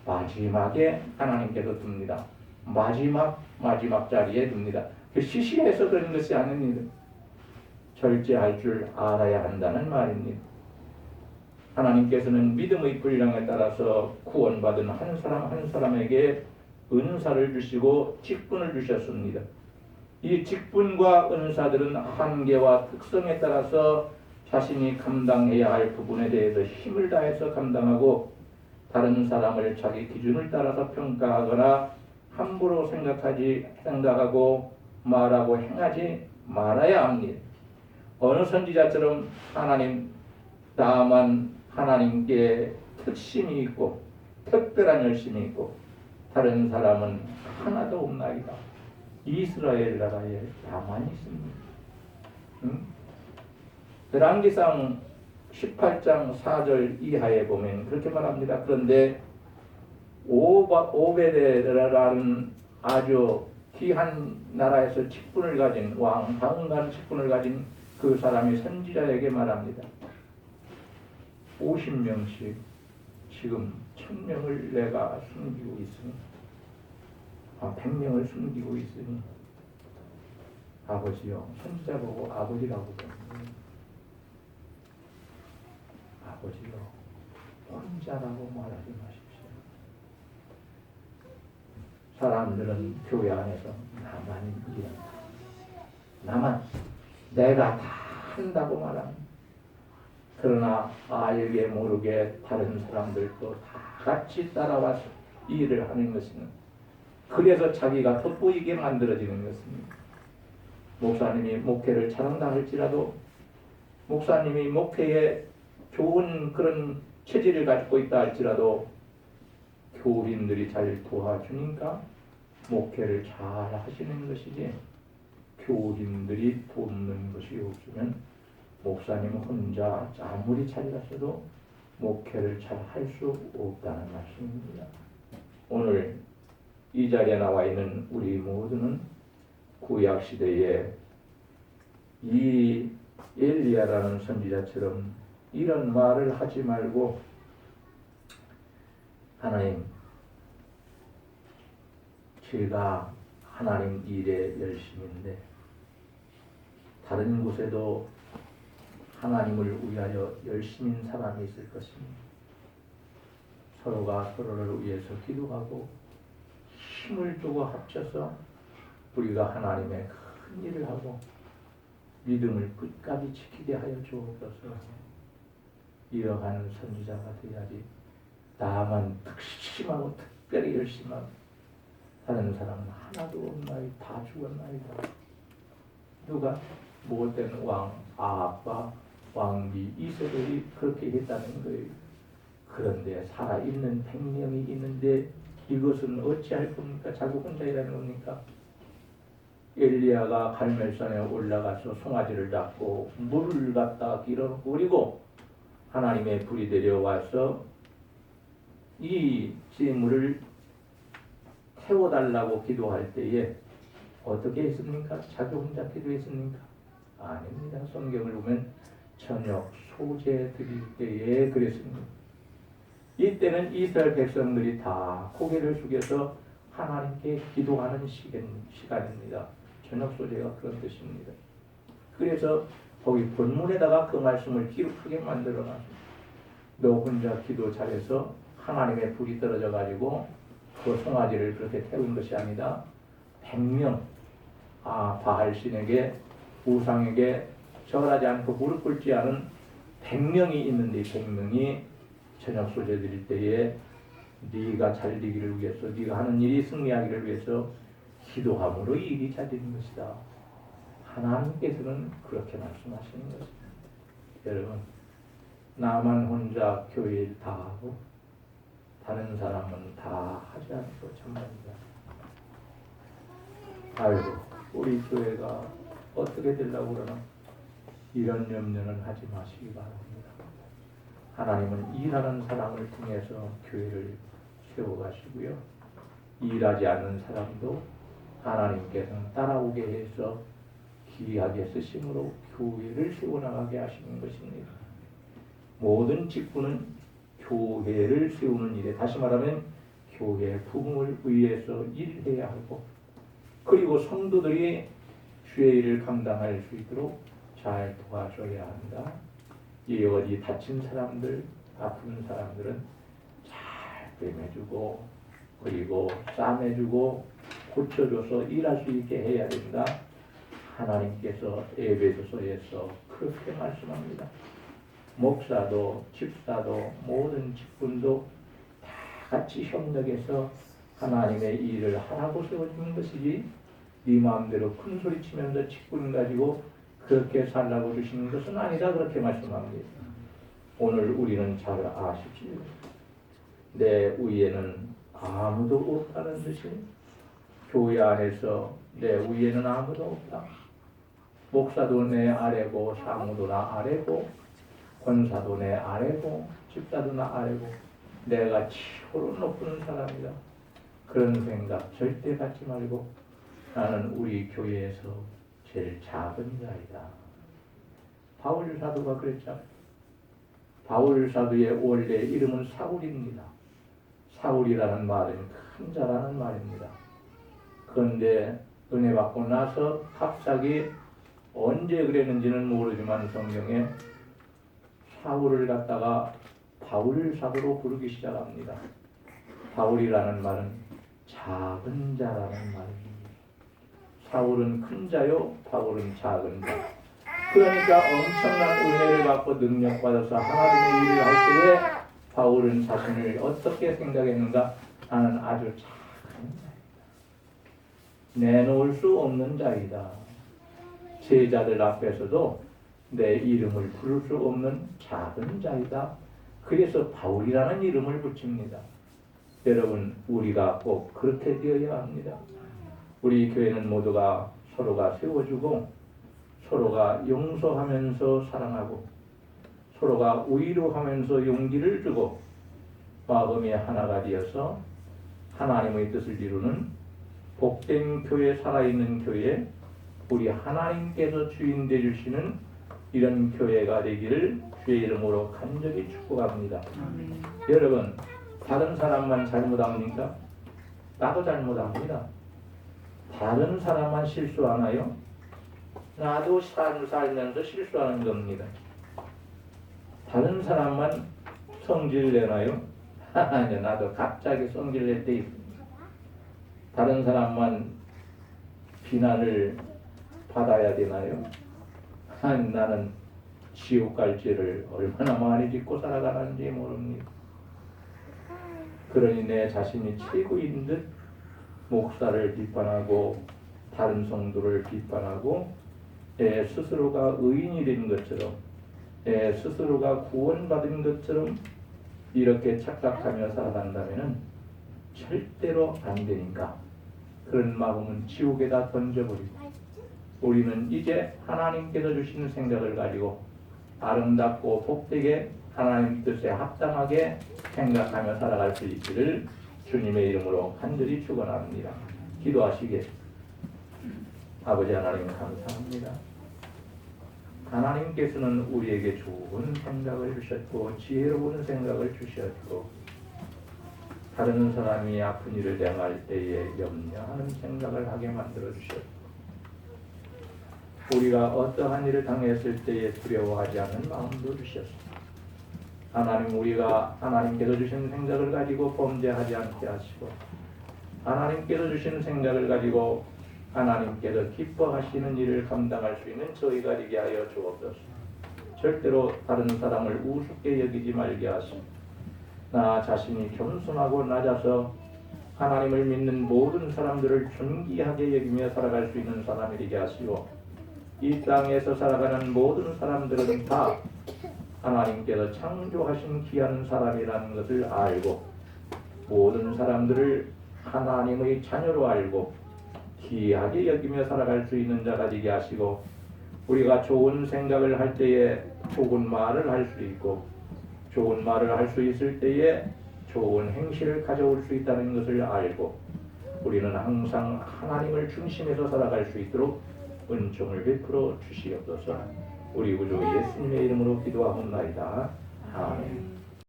마지막에 하나님께서 둡니다. 마지막 자리에 둡니다. 그 시시해서 그런 것이 아닙니다. 절제할 줄 알아야 한다는 말입니다. 하나님께서는 믿음의 분량에 따라서 구원받은 한 사람 한 사람에게 은사를 주시고 직분을 주셨습니다. 이 직분과 은사들은 한계와 특성에 따라서 자신이 감당해야 할 부분에 대해서 힘을 다해서 감당하고 다른 사람을 자기 기준을 따라서 평가하거나 함부로 생각하고 말하고 행하지 말아야 합니다. 어느 선지자처럼 다만 하나님께 특심이 있고 특별한 열심이 있고 다른 사람은 하나도 없나이다. 이스라엘 나라에 나만 있습니다. 열왕기상 18장 4절 이하에 보면 그렇게 말합니다. 그런데 오베데라는 아주 귀한 나라에서 직분을 가진 왕, 강한 직분을 가진 그 사람이 선지자에게 말합니다. 50명씩 지금 1000명을 내가 숨기고 있으니 100명을 숨기고 있으니 아버지요, 선지자 보고 아버지라고 부릅니다. 아버지요, 혼자라고 말하지 마십시오. 사람들은 교회 안에서 나만 내가 다 한다고 말합니다. 그러나 알게 모르게 다른 사람들도 다 같이 따라와서 일을 하는 것은 그래서 자기가 돋보이게 만들어지는 것입니다. 목사님이 목회를 잘한다 할지라도 목사님이 목회에 좋은 그런 체질을 가지고 있다 할지라도 교인들이 잘 도와주니까 목회를 잘 하시는 것이지 교인들이 돕는 것이 없으면 목사님은 혼자 아무리 잘하셔도 목회를 잘 할 수 없다는 말씀입니다. 오늘 이 자리에 나와 있는 우리 모두는 구약 시대에 이 엘리야라는 선지자처럼 이런 말을 하지 말고 하나님, 제가 하나님 일에 열심인데 다른 곳에도 하나님을 위하여 열심인 사람이 있을 것입니다. 서로가 서로를 위해서 기도하고 힘을 두고 합쳐서 우리가 하나님의 큰 일을 하고 믿음을 끝까지 지키게 하여 주옵소서. 이러한 선지자가 되어야지 다만 특심하고 특별히 열심하고 다른 사람은 하나도 없나이 다 죽었나이다. 누가 못된 왕 아합과 왕비 이세벨이 그렇게 했다는 거예요. 그런데 살아있는 100명이 있는데 이것은 어찌할 겁니까? 자기 혼자 일하는 겁니까? 엘리야가 갈멜산에 올라가서 송아지를 잡고 물을 갖다 길어놓고 그리고 하나님의 불이 내려와서 이 재물을 태워달라고 기도할 때에 어떻게 했습니까? 자기 혼자 기도했습니까? 아닙니다. 성경을 보면 저녁 소재 드릴 때에 그랬습니다. 이때는 이스라엘 백성들이 다 고개를 숙여서 하나님께 기도하는 시간입니다. 저녁 소재가 그런 뜻입니다. 그래서 거기 본문에다가 그 말씀을 기록하게 만들어놨습니다. 너 혼자 기도 잘해서 하나님의 불이 떨어져 가지고 그 송아지를 그렇게 태운 것이 아니다. 100명 바알신에게 우상에게 절하지 않고 무릎 꿇지 않은 100명이 있는데 100명이 저녁 소재 드릴 때에 네가 잘 되기를 위해서 네가 하는 일이 승리하기를 위해서 기도함으로 이 일이 잘 되는 것이다. 하나님께서는 그렇게 말씀하시는 것입니다. 여러분, 나만 혼자 교회 일 다 하고 다른 사람은 다 하지 않고 참말입니다. 아이고, 우리 교회가 어떻게 되려고 그러나 이런 염려는 하지 마시기 바랍니다. 하나님은 일하는 사람을 통해서 교회를 세워가시고요. 일하지 않는 사람도 하나님께서는 따라오게 해서 귀하게 쓰심으로 교회를 세워나가게 하시는 것입니다. 모든 직분은 교회를 세우는 일에, 다시 말하면 교회 부흥을 위해서 일해야 하고 그리고 성도들이 주의 일을 감당할 수 있도록 잘 도와줘야 한다. 이 어디 다친 사람들, 아픈 사람들은 잘 꿰매주고 그리고 싸매주고 고쳐줘서 일할 수 있게 해야 된다. 하나님께서 에베소서에서 그렇게 말씀합니다. 목사도 집사도 모든 직분도 다 같이 협력해서 하나님의 일을 하라고 세워주는 것이지 네 마음대로 큰 소리 치면서 직분 가지고 그렇게 살라고 주시는 것은 아니다. 그렇게 말씀합니다. 오늘 우리는 잘 아십시오. 내 위에는 아무도 없다는 듯이 교회 안에서 내 위에는 아무도 없다. 목사도 내 아래고 사무도 나 아래고 권사도 내 아래고 집사도 나 아래고 내가 최고로 높은 사람이다. 그런 생각 절대 갖지 말고 나는 우리 교회에서 제일 작은 자이다. 바울 사도가 그랬잖아요. 바울 사도의 원래 이름은 사울입니다. 사울이라는 말은 큰 자라는 말입니다. 그런데 은혜 받고 나서 갑자기 언제 그랬는지는 모르지만 성경에 사울을 갖다가 바울 사도로 부르기 시작합니다. 바울이라는 말은 작은 자라는 말입니다. 사울은 큰 자요, 바울은 작은 자. 그러니까 엄청난 은혜를 받고 능력받아서 하나님의 일을 할 때에 바울은 자신을 어떻게 생각했는가? 나는 아주 작은 자이다. 내놓을 수 없는 자이다. 제자들 앞에서도 내 이름을 부를 수 없는 작은 자이다. 그래서 바울이라는 이름을 붙입니다. 여러분, 우리가 꼭 그렇게 되어야 합니다. 우리 교회는 모두가 서로가 세워주고 서로가 용서하면서 사랑하고 서로가 위로하면서 용기를 주고 마음이 하나가 되어서 하나님의 뜻을 이루는 복된 교회, 살아있는 교회, 우리 하나님께서 주인 되주시는 이런 교회가 되기를 주의 이름으로 간절히 축복합니다. 여러분, 다른 사람만 잘못합니까? 나도 잘못합니다. 다른 사람만 실수하나요? 나도 삶을 살면서 실수하는 겁니다. 다른 사람만 성질 내나요? 아니요, 나도 갑자기 성질 낼 때 있습니다. 다른 사람만 비난을 받아야 되나요? 아니, 나는 지옥 갈 죄를 얼마나 많이 짓고 살아가는지 모릅니다. 그러니 내 자신이 최고인 듯 목사를 비판하고 다른 성도를 비판하고 내 스스로가 의인이 된 것처럼 내 스스로가 구원받은 것처럼 이렇게 착각하며 살아간다면 절대로 안 되니까 그런 마음은 지옥에다 던져버리고 우리는 이제 하나님께서 주시는 생각을 가지고 아름답고 복되게 하나님 뜻에 합당하게 생각하며 살아갈 수 있기를 주님의 이름으로 간절히 축원합니다. 기도하시겠습니다. 아버지 하나님 감사합니다. 하나님께서는 우리에게 좋은 생각을 주셨고 지혜로운 생각을 주셨고 다른 사람이 아픈 일을 당할 때에 염려하는 생각을 하게 만들어 주셨고 우리가 어떠한 일을 당했을 때에 두려워하지 않는 마음도 주셨습니다. 하나님, 우리가 하나님께서 주신 생각을 가지고 범죄하지 않게 하시고 하나님께서 주신 생각을 가지고 하나님께서 기뻐하시는 일을 감당할 수 있는 저희가 되게 하여 주옵소서. 절대로 다른 사람을 우습게 여기지 말게 하시고 나 자신이 겸손하고 낮아서 하나님을 믿는 모든 사람들을 존귀하게 여기며 살아갈 수 있는 사람이 되게 하시고 이 땅에서 살아가는 모든 사람들은 다 하나님께서 창조하신 귀한 사람이라는 것을 알고 모든 사람들을 하나님의 자녀로 알고 귀하게 여기며 살아갈 수 있는 자가 되게 하시고 우리가 좋은 생각을 할 때에 좋은 말을 할 수 있고 좋은 말을 할 수 있을 때에 좋은 행실을 가져올 수 있다는 것을 알고 우리는 항상 하나님을 중심에서 살아갈 수 있도록 은총을 베풀어 주시옵소서. 우리 구주 예수님의 이름으로 기도하옵나이다. 아멘.